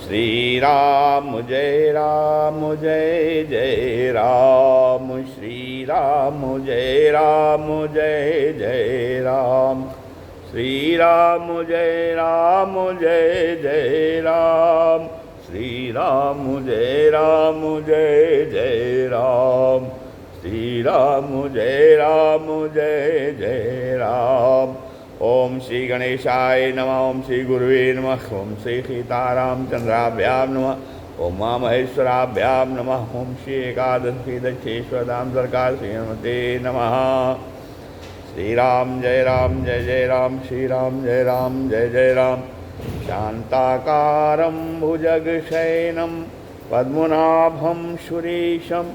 श्री राम जय जय राम, श्री राम जय जय राम, श्री राम जय जय राम, श्री राम जय जय राम, श्री राम जय जय राम। ओम श्री गणेशाय नमः, ओम श्री गुरुवे नमः, ओम श्री सीतारामचंद्राभ्याम नमः, ओम मां महेश्वराभ्याम नमः, ओम श्री एकादशी दक्षेश्वरधाम सरकार श्रीमते नमः। श्री राम जय जय राम, श्री राम जय जय राम। शांताकारं भुजगशयनं पद्मनाभं सुरेशं,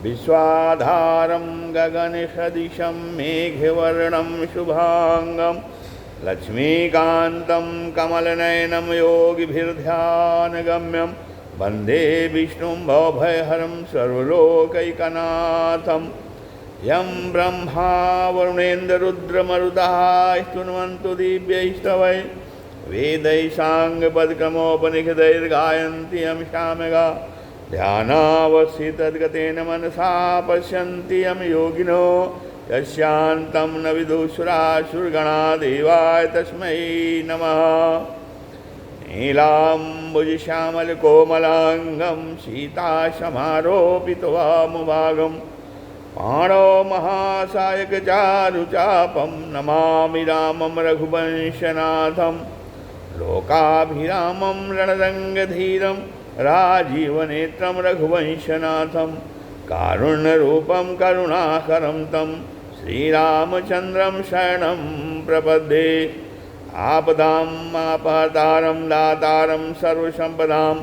विश्वाधारं गगनसदृशं मेघवर्णं शुभांगं, लक्ष्मीकान्तं कमलनयनं योगिभिर्ध्यानगम्यं, वन्दे विष्णुं भवभयहरं सर्वलोकैकनाथं। यं ब्रह्मा वरुणेन्द्ररुद्रमरुतः स्तुन्वन्तु दिव्यैस्तवैः, वेदैः साङ्गपदक्रमोपनिषदैर्गायन्ति यं सामगा, ध्यानावस्थितद्गतेन मनसा पश्यन्ति यं योगिनो, यस्यान्तं न विदुषुरासुरगणा देवाय तस्मै नमः। नीलाम्बुजश्यामलकोमलाङ्गं सीतासमारोपितवामुभागं, पाणौ महासायकचारुचापं नमामि रामं रघुवंशनाथं, लोकाभिरामं रणरङ्गधीरं राजीवनेत्रं रघुवंशनाथं, कारुण्यरूपं करुणाकरं तं श्रीरामचन्द्रं शरणं प्रपद्ये। आपदामपहर्तारं दातारं सर्वसम्पदां,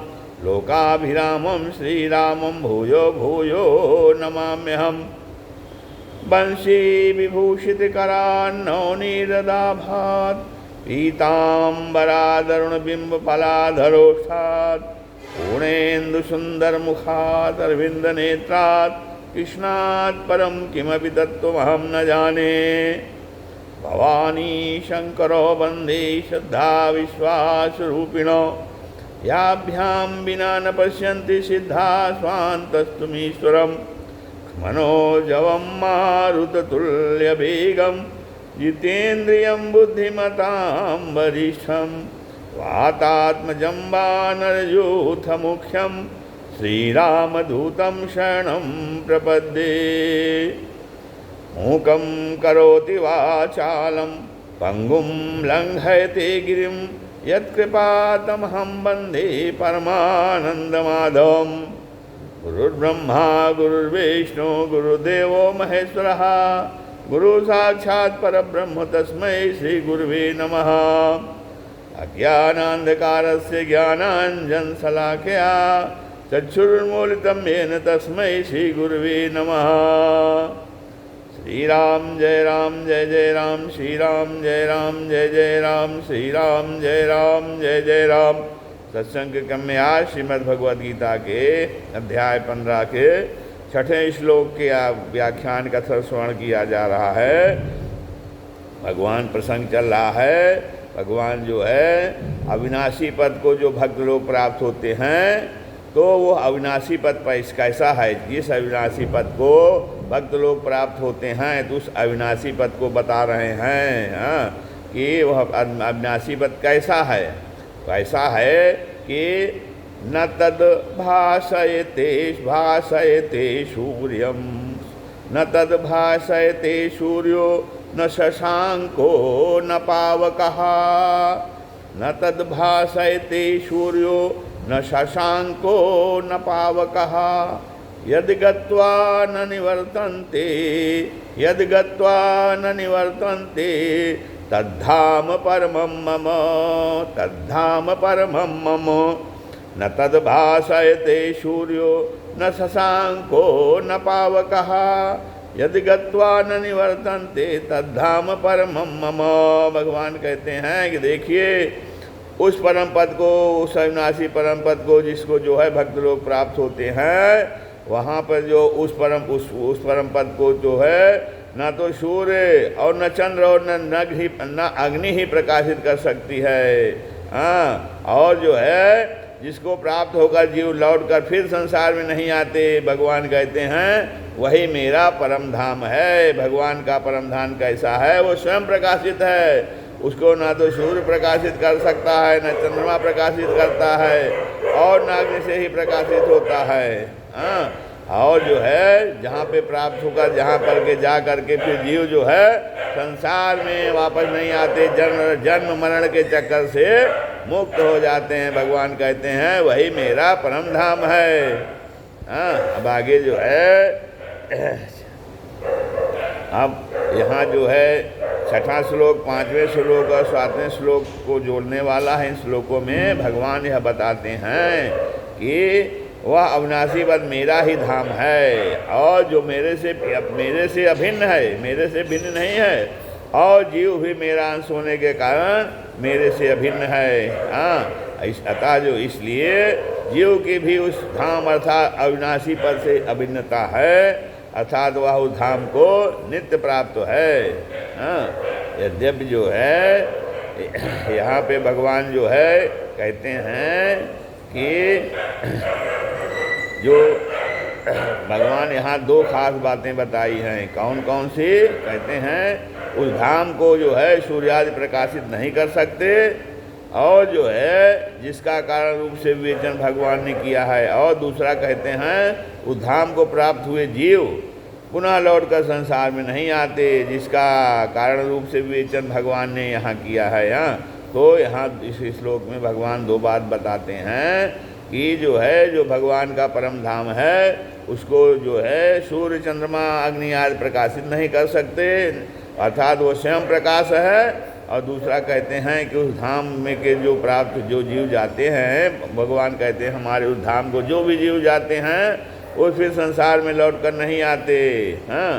लोकाभिरामं श्रीरामं भूयो भूयो नमाम्यहम्। वंशी विभूषितकरान्नवनीरदाभात्, पीताम्बरादरुणबिम्बफलाधरोष्ठात्, पूर्णेन्दुसुन्दरमुखात् अरविन्दनेत्रात्, कृष्णात् परं किमपि तत्त्वमहं न जाने। भवानी शङ्करो वन्दे श्रद्धाविश्वासरूपिणो, याभ्यां विना न पश्यन्ति सिद्धा स्वान्तस्तुमीश्वरं, मनोजवं मारुततुल्यवेगं, जितेन्द्रियं बुद्धिमतां वरिष्ठं, वातात्मजं वानरयूथमुख्यं, श्रीरामदूतं शरणं प्रपद्ये। मूकं करोति वाचालं पङ्गुं लङ्घयते गिरिं, यत्कृपातमहं वन्दे परमानन्दमाधवं। गुरुर्ब्रह्मा गुरुर्विष्णु गुरुदेवो महेश्वरः, गुरुसाक्षात् परब्रह्म तस्मै श्रीगुरुवे नमः। अज्ञानान्धकारस्य ज्ञानाञ्जनशलाकया चक्षुरुन्मीलितं येन तस्मै श्रीगुरुवे नमः। श्रीराम जय जय राम, श्रीराम जय जय राम, श्रीराम जय जय राम। सत्संग क्रम में आज श्रीमद्भगवद्गीता के अध्याय 15 के 6ठे श्लोक के व्याख्यान का श्रवण किया जा रहा है। भगवान प्रसंग चल रहा है। भगवान जो है अविनाशी पद को जो भक्त लोग प्राप्त होते हैं, तो वो अविनाशी पद पर कैसा है। जिस अविनाशी पद को भक्त लोग प्राप्त होते हैं, तो उस अविनाशी पद को बता रहे हैं कि वह अविनाशी पद कैसा है। कैसा है कि न तद भाषयते सूर्यम, न तद भाषयते सूर्यो न शशांको न पावकः, न तद भाषयते सूर्यो न शशांको न पावकः, यद गत्वा न निवर्तन्ते, यद गत्वा न निवर्तन्ते, तद्धाम परमं मम, तद्धाम परमं मम। न तद भाषयते सूर्यो न शशांको न पावकः, यदि गत्वा न निवर्तन्ते तद्धाम परमं मम। भगवान कहते हैं कि देखिए, उस परम पद को, उस अविनाशी परम पद को जिसको जो है भक्त लोग प्राप्त होते हैं, वहाँ पर जो उस परम पद को जो है न तो सूर्य और न चंद्र और न अग्नि ही प्रकाशित कर सकती है। हाँ, और जो है जिसको प्राप्त होकर जीव लौटकर फिर संसार में नहीं आते, भगवान कहते हैं वही मेरा परम धाम है। भगवान का परम धाम कैसा है? वो स्वयं प्रकाशित है, उसको ना तो सूर्य प्रकाशित कर सकता है, न चंद्रमा प्रकाशित करता है, और न अग्नि से ही प्रकाशित होता है। हाँ, और जो है जहाँ पे प्राप्त होकर जहाँ पर के जा करके फिर जीव जो है संसार में वापस नहीं आते, जन्म मरण के चक्कर से मुक्त हो जाते हैं। भगवान कहते हैं वही मेरा परम धाम है। हाँ, अब आगे जो है, अब यहाँ जो है छठा श्लोक, 5वें श्लोक और 7वें श्लोक को जोड़ने वाला है। इन श्लोकों में भगवान यह बताते हैं कि वह अविनाशी पद मेरा ही धाम है, और जो मेरे से अभिन्न है, मेरे से भिन्न नहीं है, और जीव भी मेरा अंश होने के कारण मेरे से अभिन्न है। हाँ, अतः जो इसलिए जीव की भी उस धाम अर्थात अविनाशी पद से अभिन्नता है, अर्थात वह उस धाम को नित्य प्राप्त है। हाँ, यद्यपि जो है यहाँ पे भगवान जो है कहते हैं कि जो भगवान यहाँ दो खास बातें बताई हैं। कौन कौन सी? कहते हैं उस धाम को जो है सूर्यादि प्रकाशित नहीं कर सकते, और जो है जिसका कारण रूप से विवेचन भगवान ने किया है, और दूसरा कहते हैं उस धाम को प्राप्त हुए जीव पुनः लौटकर संसार में नहीं आते, जिसका कारण रूप से विवेचन भगवान ने यहाँ किया है। यहाँ तो यहाँ इस श्लोक में भगवान दो बात बताते हैं कि जो है जो भगवान का परम धाम है उसको जो है सूर्य चंद्रमा अग्नि आदि प्रकाशित नहीं कर सकते, अर्थात वो स्वयं प्रकाश है। और दूसरा कहते हैं कि उस धाम में के जो प्राप्त जो जीव जाते हैं, भगवान कहते हैं हमारे उस धाम को जो भी जीव जाते हैं वो फिर संसार में लौट कर नहीं आते। हाँ,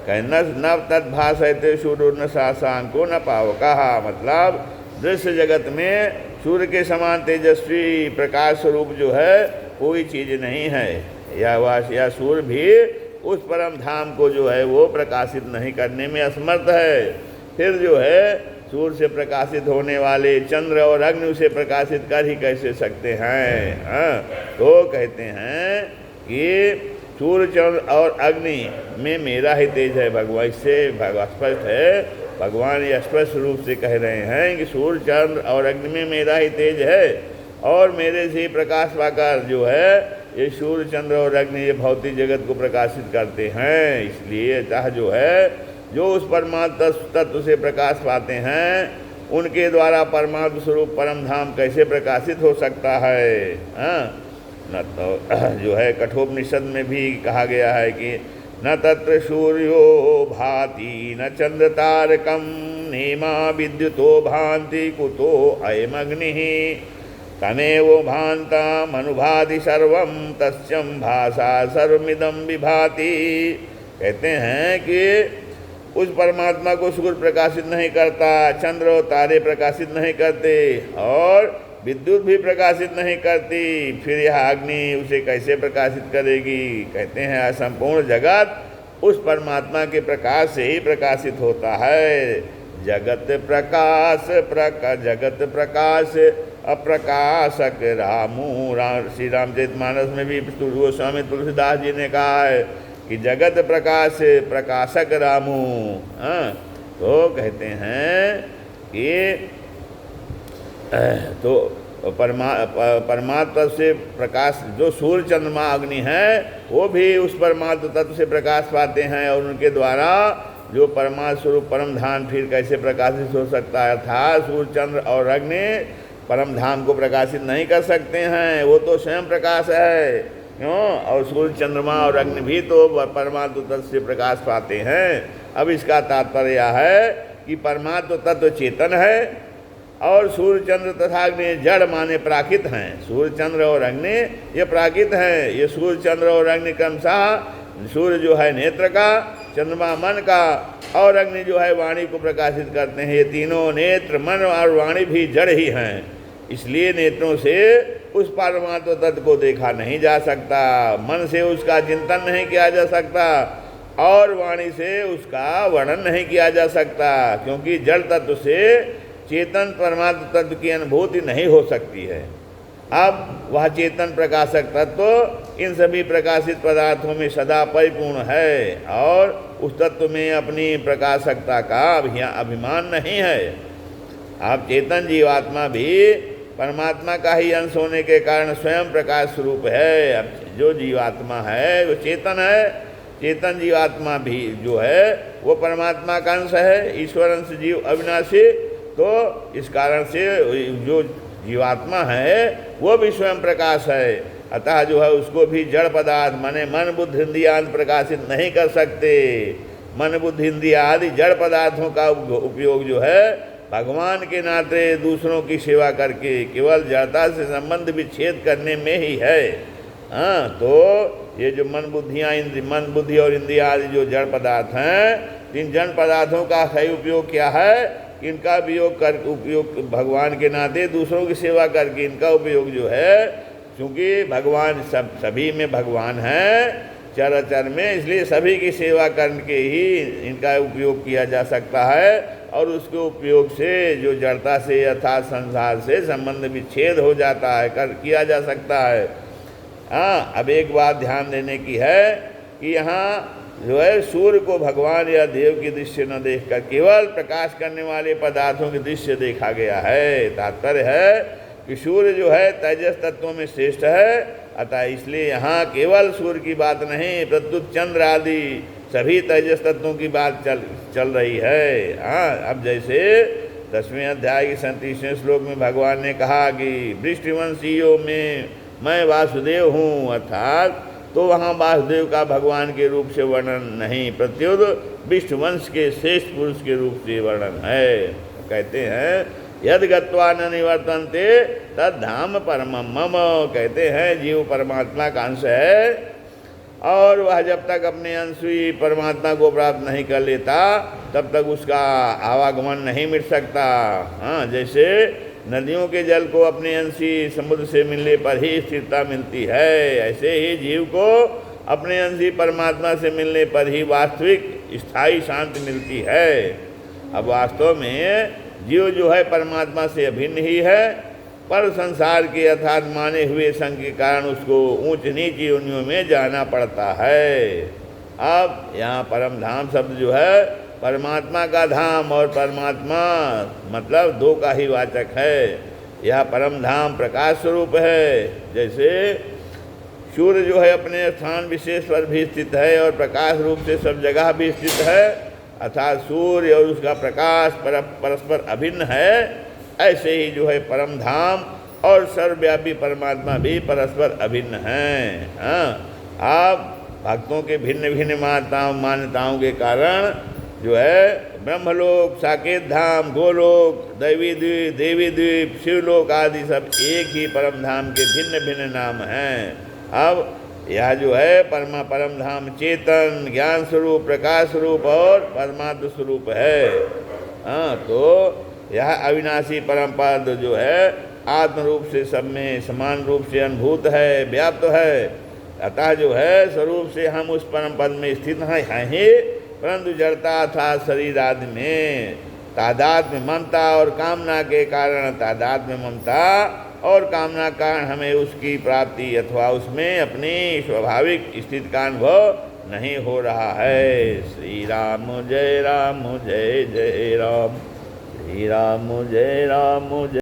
कहना न तद्भासयते सूर्य न शाशांको न पावकः, मतलब दृश्य जगत में सूर्य के समान तेजस्वी प्रकाश स्वरूप जो है कोई चीज़ नहीं है, या सूर्य भी उस परम धाम को जो है वो प्रकाशित नहीं करने में असमर्थ है। फिर जो है सूर्य से प्रकाशित होने वाले चंद्र और अग्नि उसे प्रकाशित कर ही कैसे सकते हैं। हाँ, तो कहते हैं कि सूर्य चंद्र और अग्नि में मेरा ही तेज है। भगवान इससे स्पष्ट है, भगवान ये स्पष्ट रूप से कह रहे हैं कि सूर्य चंद्र और अग्नि में मेरा ही तेज है, और मेरे से ही प्रकाश पाकर जो है ये सूर्य चंद्र और अग्नि ये भौतिक जगत को प्रकाशित करते हैं। इसलिए चाह जो है जो उस परमात्मा तत्व से प्रकाश पाते हैं उनके द्वारा परमात्मा स्वरूप परम धाम कैसे प्रकाशित हो सकता है। हाँ, न तो जो है कठोपनिषद में भी कहा गया है कि न तत्र सूर्यो भाति न चंद्र तारकम नेमा विद्युतो भांति कुतो अयमग्नि तमेव भांता मनुभाति सर्वम तस्यं भाषा सर्वमिदं विभाति। कहते हैं कि उस परमात्मा को सूर्य प्रकाशित नहीं करता, चंद्र और तारे प्रकाशित नहीं करते, और विद्युत भी प्रकाशित नहीं करती, फिर यह अग्नि उसे कैसे प्रकाशित करेगी। कहते हैं संपूर्ण जगत उस परमात्मा के प्रकाश से ही प्रकाशित होता है। जगत प्रकाश जगत प्रकाश अप्रकाशक रामू। श्री रामचरितमानस में भी गोस्वामी तुलसीदास जी ने कहा है कि जगत प्रकाश प्रकाशक रामू। हाँ, तो कहते हैं कि तो परमात्मा से प्रकाश जो सूर्य चंद्रमा अग्नि है वो भी उस परमात्मा तत्व से प्रकाश पाते हैं, और उनके द्वारा जो परमात्मा स्वरूप परम धाम फिर कैसे प्रकाशित हो सकता है। अर्थात सूर्य चंद्र और अग्नि परम धाम को प्रकाशित नहीं कर सकते हैं, वो तो स्वयं प्रकाश है। क्यों? और सूर्य चंद्रमा और अग्नि भी तो परमात्मा तत्व से प्रकाश पाते हैं। अब इसका तात्पर्य है कि परमात्मा तत्व चेतन है, और सूर्य चंद्र तथा अग्नि जड़ माने प्राकृत हैं। सूर्य चंद्र और अग्नि ये प्राकृत हैं। ये सूर्य चंद्र और अग्नि क्रमशः सूर्य जो है नेत्र का, चंद्रमा मन का, और अग्नि जो है वाणी को प्रकाशित करते हैं। ये तीनों नेत्र मन और वाणी भी जड़ ही हैं, इसलिए नेत्रों से उस परमात्मा तत्व को देखा नहीं जा सकता, मन से उसका चिंतन नहीं किया जा सकता, और वाणी से उसका वर्णन नहीं किया जा सकता, क्योंकि जड़ तत्व से चेतन परमात्मा तत्व की अनुभूति नहीं हो सकती है। अब वह चेतन प्रकाशक तत्व इन सभी प्रकाशित पदार्थों में सदा परिपूर्ण है और उस तत्व में अपनी प्रकाशकता का अभिमान नहीं है। अब चेतन जीवात्मा भी परमात्मा का ही अंश होने के कारण स्वयं प्रकाश स्वरूप है। अब जो जीवात्मा है वो चेतन है, चेतन जीवात्मा भी जो है वो परमात्मा का अंश है, ईश्वर अंश जीव अविनाशी। तो इस कारण से जो जीवात्मा है वो भी स्वयं प्रकाश है। अतः जो है उसको भी जड़ पदार्थ माने मन बुद्धि इंद्रियां प्रकाशित नहीं कर सकते। मन बुद्धि इंद्रिय आदि जड़ पदार्थों का उपयोग जो है भगवान के नाते दूसरों की सेवा करके केवल जड़ता से संबंध विच्छेद करने में ही है। हाँ, तो ये जो मन बुद्धि और इंद्रिया आदि जो जड़ पदार्थ हैं, इन जड़ पदार्थों का सही उपयोग क्या है? इनका उपयोग भगवान के नाते दूसरों की सेवा करके इनका उपयोग जो है, क्योंकि भगवान सभी में भगवान है चराचर में, इसलिए सभी की सेवा करके ही इनका उपयोग किया जा सकता है और उसके उपयोग से जो जड़ता से अर्थात संसार से संबंध विच्छेद हो जाता है किया जा सकता है। हाँ, अब एक बात ध्यान देने की है कि यहाँ जो है सूर्य को भगवान या देव की दृश्य न देखकर केवल प्रकाश करने वाले पदार्थों की दृश्य देखा गया है। तात्पर्य है कि सूर्य जो है तेजस तत्वों में श्रेष्ठ है, अतः इसलिए यहाँ केवल सूर्य की बात नहीं प्रत्युत चंद्र आदि सभी तेजस तत्वों की बात चल रही है। हाँ, अब जैसे 10वें अध्याय के 37वें श्लोक में भगवान ने कहा कि वृष्टिवंशियों में मैं वासुदेव हूँ, अर्थात तो वहाँ वासुदेव का भगवान के रूप से वर्णन नहीं, प्रत्युत विष्णुवंश के श्रेष्ठ पुरुष के रूप से वर्णन है। कहते हैं यद गत्वा न निवर्तन्ते तद धाम परमम मम, कहते हैं जीव परमात्मा का अंश है और वह जब तक अपने अंशी परमात्मा को प्राप्त नहीं कर लेता तब तक उसका आवागमन नहीं मिट सकता। हाँ, जैसे नदियों के जल को अपने अंशी समुद्र से मिलने पर ही स्थिरता मिलती है, ऐसे ही जीव को अपने अंशी परमात्मा से मिलने पर ही वास्तविक स्थायी शांति मिलती है। अब वास्तव में जीव जो है परमात्मा से अभिन्न ही है, पर संसार के अर्थात माने हुए संग के कारण उसको ऊंच नीच योनियों में जाना पड़ता है। अब यहाँ परम धाम शब्द जो है परमात्मा का धाम और परमात्मा मतलब दो का ही वाचक है। यह परम धाम प्रकाश स्वरूप है। जैसे सूर्य जो है अपने स्थान विशेष पर भी स्थित है और प्रकाश रूप से सब जगह भी स्थित है, अर्थात सूर्य और उसका प्रकाश परस्पर अभिन्न है, ऐसे ही जो है परम धाम और सर्वव्यापी परमात्मा भी परस्पर अभिन्न हैं। हाँ, आप भक्तों के भिन्न भिन्न मान्यताओं के कारण जो है ब्रह्मलोक, साकेत धाम, गोलोक, देवी द्वीप, शिवलोक आदि सब एक ही परम धाम के भिन्न भिन्न नाम हैं। अब यह जो है परम धाम चेतन, ज्ञान स्वरूप, प्रकाश स्वरूप और परमात्म स्वरूप है। हाँ, तो यह अविनाशी परम पद जो है आत्म रूप से सब में समान रूप से अनुभूत है, व्याप्त है। अतः जो है स्वरूप से हम उस परम पद में स्थित हैं ही, परंतु जड़ता अर्थात शरीर आदि में तादाद में ममता और कामना के कारण तादाद में ममता और कामना कारण हमें उसकी प्राप्ति अथवा उसमें अपनी स्वाभाविक स्थिति का अनुभव नहीं हो रहा है। श्री राम जय जय राम, श्री राम जय राम जय